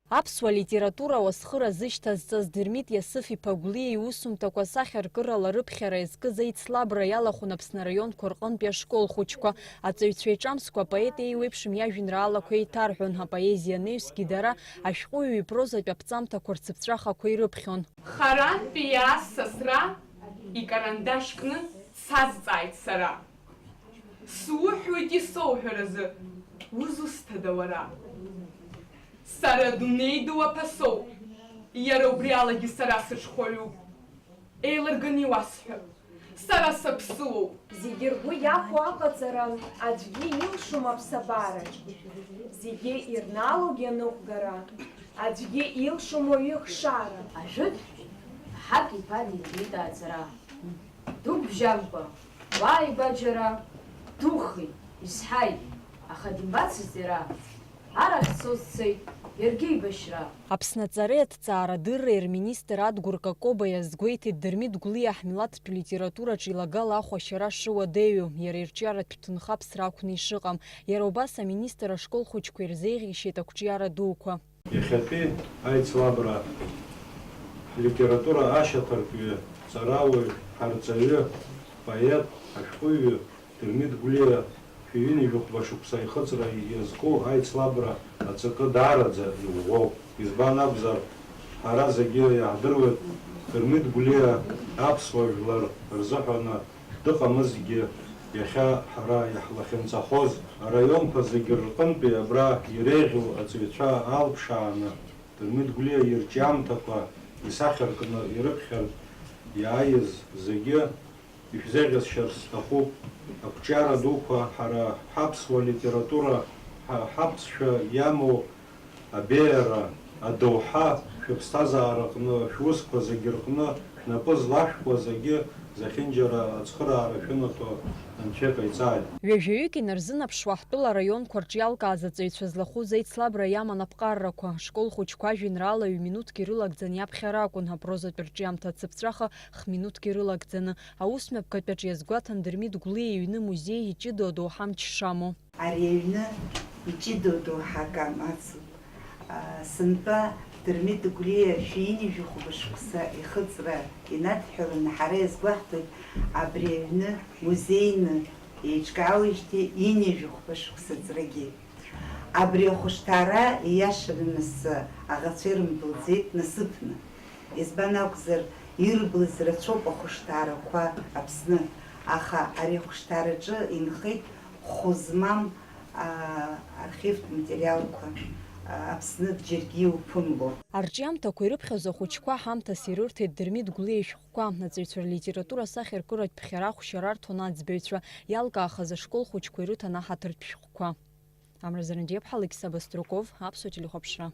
Аԥсуа литература уасхыра зышьҭазҵаз Дырмит Иасыф-иԥа Гәлиа иусумҭақәа сахьаркырала рыԥхьара иазкыз аицлабра иалахәын Аԥсны араионқәа рҟынтәи ашкол хәыҷқәа. Аҵаҩцәа еиҿамскәа апоет еиуеиԥшым иажәеинраалақәа еиҭарҳәон. Апоезиа неҩсгьы дара ашәҟәыҩҩы ипрозатә аԥҵамҭақәа рцыԥҵәахақәа ирыԥхьон. Харантәи иааз сасра икарандаш кны сазҵааит сара. Суҳәоит исоуҳәаразы, узусҭада уара? Сара дунеи ду аԥасоуп, иара убри алагьы сара сыҽхәаҩуп. Еилырганы иуасҳәап, сара саԥсыуоуп. Зегьы ргәы иахәо аҟаҵара аӡәгьы илшом аԥсабараҿ. Зегьы ирналогь аныҟәгара, аӡәгьы илшом уаҩы хшара. Ажәытә ҳак иԥа диҭиит ааҵара. Дугәжьамкәа, уааигәаџьара, духеит, исҳаит, аха димбацызт иара. Арахь цоз цеит, иаргьы ибашьра. Аԥсны аҵареи аҭҵаарадырреи рминистр Адгәыр Какоба иазгәеиҭеит Дырмит Гәлиа ҳмилаҭтә литератураҿы илагала ахәашьара шыуадаҩу, иара ирҿиаратә ҭынха ԥсра акәны ишыҟам. Иара убас аминистр ашкол хәыҷқәа ирзеиӷьишьеит ақәҿиара дуқәа. Иахьатәи аицлабра литература ашьаҭаркҩы, ҵарауаҩ, ҳарҵаҩы, поет, ашәҟәыҩҩы Дырмит Гәлиа шәиҩынҩажәахәба шықәса ихыҵра иазку аицлабра аҵакы даараӡа иӷәӷәоуп. Избан акәзар, ҳара зегьы иаҳдыруеит Дырмит Гәлиа аԥсуа жәлар рзыҳәаны дыҟамызгьы иахьа ҳара иаҳлахьынҵахоз араионқәа зегьы рҟынтәи абра иреиӷьу аҵаҩцәа алԥшааны Дырмит Гәлиа ирҿиамҭақәа исахьаркны ирыԥхьартә иааиз зегьы ишәзеиӷьасшьарц сҭахуп. Ақәҿиара дуқәа ҳара ҳаԥсуа литература ҳаԥсшәа иамоу абеиара, адоуҳа шәыԥсҭазаараҟны, шәусқәа зегьы рҟны шәнапы злашәкуа зегьы захьынџьара ацхыраара шәынаҭо анцәа иҟаиҵааит. Ҩажәаҩык инарзынаԥшуа ҳтәыла араионқәа рҿы иалкааз аҵаҩцәа злахәыз аицлабра иаман аԥҟаррақәа. Ашкол хәыҷқәа ажәеинраала ҩ-минуҭк ирылагӡаны иаԥхьара акәын. Апрозатә рҿиамҭа ацыԥҵәаха х-минуҭк ирылагӡаны. Аус мҩаԥгатәаҿ иазгәаҭан Дырмит Гәлиа иҩны музеи иҷыдоу адоуҳа мч шамоу. Ари аҩны иҷыдоу адоуҳак амацуп. Сынтәа Дырмит Гәлиа шәиҩынҩажәахәба шықәса ихыҵра инадҳәаланы ҳара иазгәаҳҭоит абри аҩны музеины еиҿкаауеижьҭеи иҩынҩажәахәба шықәса ҵрагьы. Абри ахәышҭаара ииашаны аӷацәа ирымдәылҵеит насыԥны. Избан акәзар, ирблыз рацәоуп ахәышҭаарақәа Аԥсны, аха ари ахәышҭаараҿы инхеит хәы змам архивтә материалқәа. Аԥсны џьаргьы иуԥымло. Арҿиамҭақәа ирыԥхьоз ахәыҷқәа ҳамҭас ирырҭеит Дырмит Гәлиа ишәҟәқәа. Аҵаҩцәа рлитература сахьаркыратә ԥхьара хәшьара рҭон аӡбаҩцәа. Иалкаахаз ашкол хәыҷқәа ирыҭан аҳаҭыртә шәҟәқәа. Амра Зарандиеԥҳа, Алексей Баструков, Аԥсуа телехәаԥшра.